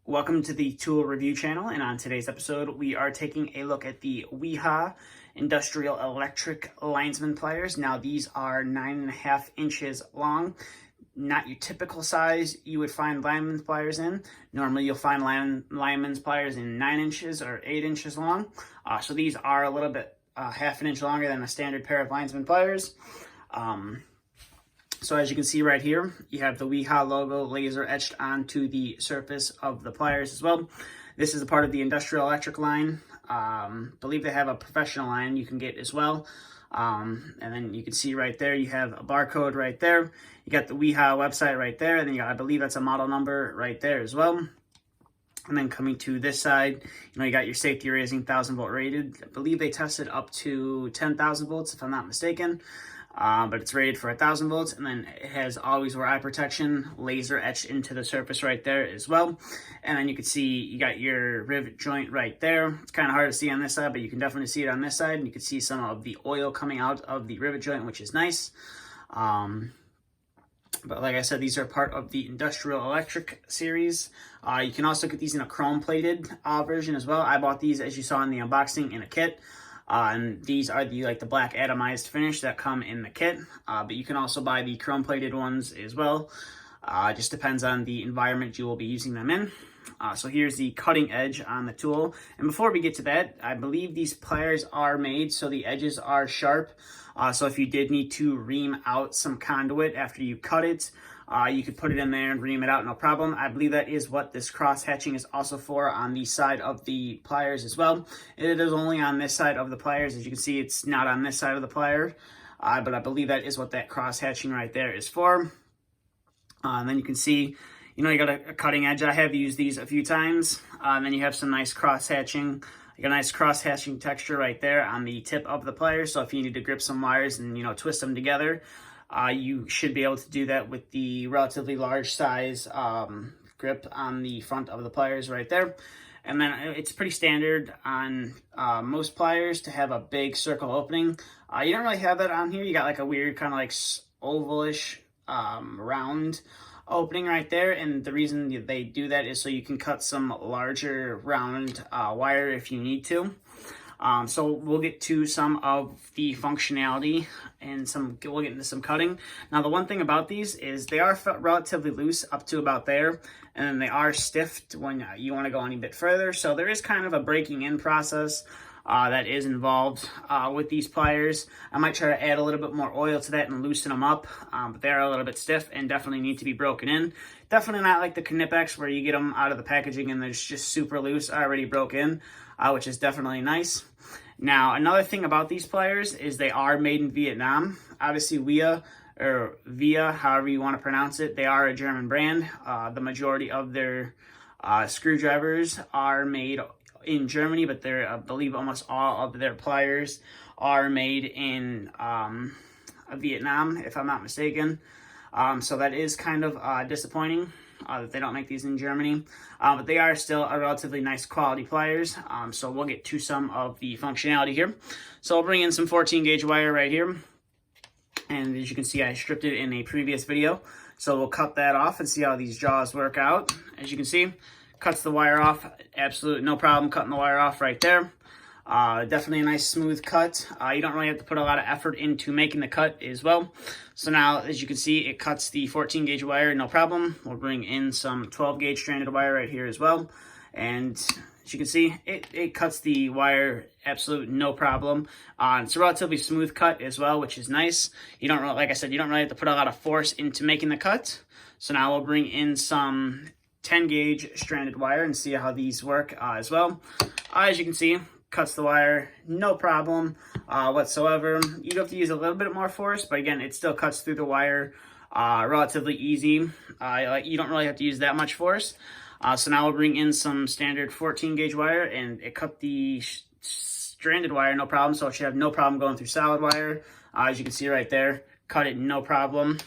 Welcome to the Tool Review channel, and on today's episode we are taking a look at the Wiha Industrial Electric Linesman pliers. Now these are 9.5 inches long, not your typical size you would find Lineman's pliers in. Normally you'll find Lineman's pliers in 9 inches or 8 inches long, so these are a little bit half an inch longer than a standard pair of Linesman pliers. So as you can see right here, you have the Wiha logo laser etched onto the surface of the pliers as well. This is a part of the industrial electric line. Believe they have a professional line you can get as well. And then you can see right there, you have a barcode right there. You got the Wiha website right there, and then you got, I believe that's a model number right there as well. And then coming to this side, you got your safety rating, 1,000 volt rated. I believe they tested up to 10,000 volts if I'm not mistaken. But it's rated for 1,000 volts, and then it has always wear eye protection laser etched into the surface right there as well. And then you can see you got your rivet joint right there. It's kind of hard to see on this side, but you can definitely see it on this side, and you can see some of the oil coming out of the rivet joint, which is nice. But like I said, these are part of the Industrial Electric series. You can also get these in a chrome plated version as well. I bought these, as you saw in the unboxing, in a kit. And these are the black atomized finish that come in the kit, but you can also buy the chrome plated ones as well. It just depends on the environment you will be using them in. So here's the cutting edge on the tool, and before we get to that, I believe these pliers are made so the edges are sharp. So if you did need to ream out some conduit after you cut it, you could put it in there and ream it out, no problem. I believe that is what this cross hatching is also for on the side of the pliers as well. It is only on this side of the pliers. As you can see, it's not on this side of the plier, but I believe that is what that cross hatching right there is for. And then you can see, you got a cutting edge. I have used these a few times. And then you have some nice cross hatching. You got a nice cross hatching texture right there on the tip of the pliers. So if you need to grip some wires and twist them together, you should be able to do that with the relatively large size grip on the front of the pliers right there. And then it's pretty standard on most pliers to have a big circle opening. You don't really have that on here. You got like a weird kind of like ovalish round opening right there, and the reason they do that is so you can cut some larger round wire if you need to. So we'll get to some of the functionality and we'll get into some cutting. Now the one thing about these is they are relatively loose up to about there, and then they are stiffed when you want to go any bit further. So there is kind of a breaking in process that is involved with these pliers. I might try to add a little bit more oil to that and loosen them up, but they're a little bit stiff and definitely need to be broken in. Definitely not like the Knipex where you get them out of the packaging and they're just super loose, already broke in, which is definitely nice. Now, another thing about these pliers is they are made in Vietnam. Obviously, Wiha, or Via, however you want to pronounce it, they are a German brand. The majority of their screwdrivers are made in Germany, but I believe almost all of their pliers are made in Vietnam, if I'm not mistaken. So that is kind of disappointing that they don't make these in Germany, but they are still a relatively nice quality pliers. So we'll get to some of the functionality here. So I'll bring in some 14 gauge wire right here, and as you can see, I stripped it in a previous video. So we'll cut that off and see how these jaws work out. As you can see, cuts the wire off, absolutely no problem cutting the wire off right there. Definitely a nice smooth cut. You don't really have to put a lot of effort into making the cut as well. So now, as you can see, it cuts the 14 gauge wire, no problem. We'll bring in some 12 gauge stranded wire right here as well. And as you can see, it cuts the wire absolute no problem. It's a relatively smooth cut as well, which is nice. You don't really, like I said, you don't really have to put a lot of force into making the cut. So now we'll bring in some 10 gauge stranded wire and see how these work as well. As you can see, cuts the wire no problem whatsoever. You do have to use a little bit more force, but again, it still cuts through the wire relatively easy. You don't really have to use that much force. So now we'll bring in some standard 14 gauge wire, and it cut the stranded wire no problem, so it should have no problem going through solid wire. As you can see right there, cut it no problem.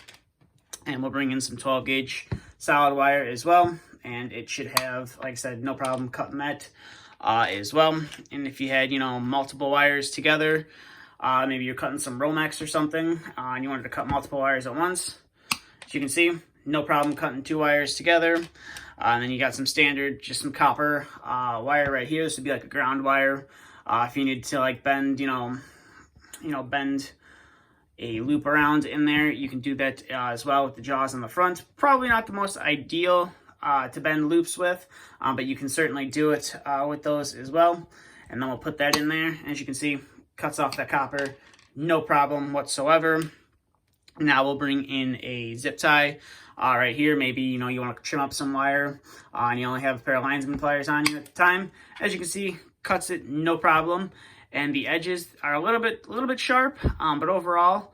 And we'll bring in some 12 gauge solid wire as well, and it should have, like I said, no problem cutting that as well. And if you had, multiple wires together, maybe you're cutting some Romex or something, and you wanted to cut multiple wires at once, as you can see, no problem cutting 2 wires together. And then you got some standard, just some copper wire right here. This would be like a ground wire. If you need to like bend, bend a loop around in there, you can do that as well with the jaws on the front. Probably not the most ideal to bend loops with, but you can certainly do it with those as well. And then we'll put that in there. As you can see, cuts off that copper, no problem whatsoever. Now we'll bring in a zip tie right here. Maybe, you want to trim up some wire and you only have a pair of Linesman pliers on you at the time. As you can see, cuts it, no problem. And the edges are a little bit sharp, but overall,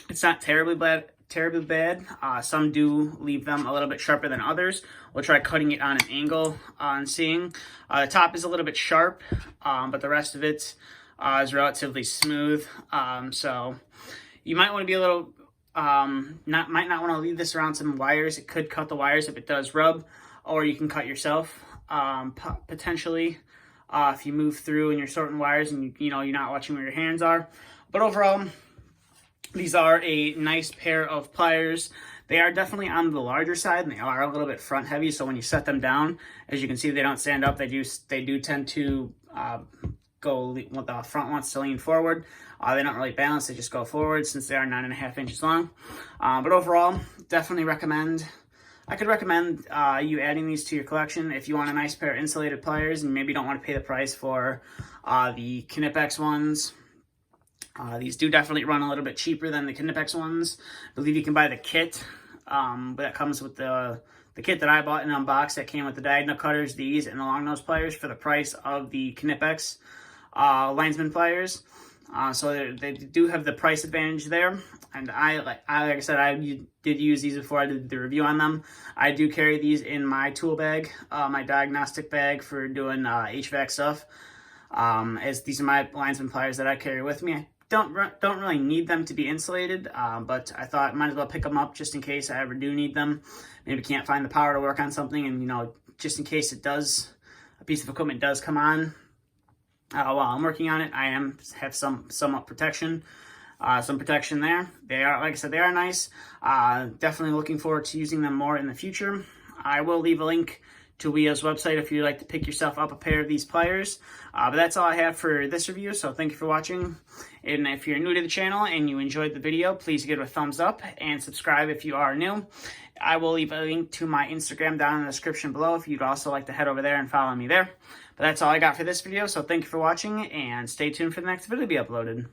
it's not terribly bad. Some do leave them a little bit sharper than others. We'll try cutting it on an angle and seeing. The top is a little bit sharp, but the rest of it is relatively smooth. So you might want to be a little, might not want to leave this around some wires. It could cut the wires if it does rub, or you can cut yourself, potentially, if you move through and you're sorting wires and you're not watching where your hands are. But overall, these are a nice pair of pliers. They are definitely on the larger side, and they are a little bit front heavy. So when you set them down, as you can see, they don't stand up. They do tend to go what the front wants to lean forward. They don't really balance. They just go forward since they are 9.5 inches long. But overall, definitely recommend. I could recommend you adding these to your collection if you want a nice pair of insulated pliers and maybe don't want to pay the price for the Knipex ones. These do definitely run a little bit cheaper than the Knipex ones. I believe you can buy the kit, but that comes with the kit that I bought in Unbox that came with the diagonal cutters, these, and the long nose pliers for the price of the Knipex Linesman pliers. So they do have the price advantage there. And like I said, I did use these before I did the review on them. I do carry these in my tool bag, my diagnostic bag for doing HVAC stuff. As these are my Linesman pliers that I carry with me. I don't really need them to be insulated, but I thought might as well pick them up just in case I ever do need them. Maybe can't find the power to work on something, and just in case a piece of equipment does come on while I'm working on it, I have somewhat protection. Some protection there. They are, like I said, they are nice. Definitely looking forward to using them more in the future. I will leave a link to Wiha's website if you'd like to pick yourself up a pair of these pliers. But that's all I have for this review, so thank you for watching. And if you're new to the channel and you enjoyed the video, please give it a thumbs up and subscribe if you are new. I will leave a link to my Instagram down in the description below if you'd also like to head over there and follow me there. But that's all I got for this video, so thank you for watching, and stay tuned for the next video to be uploaded.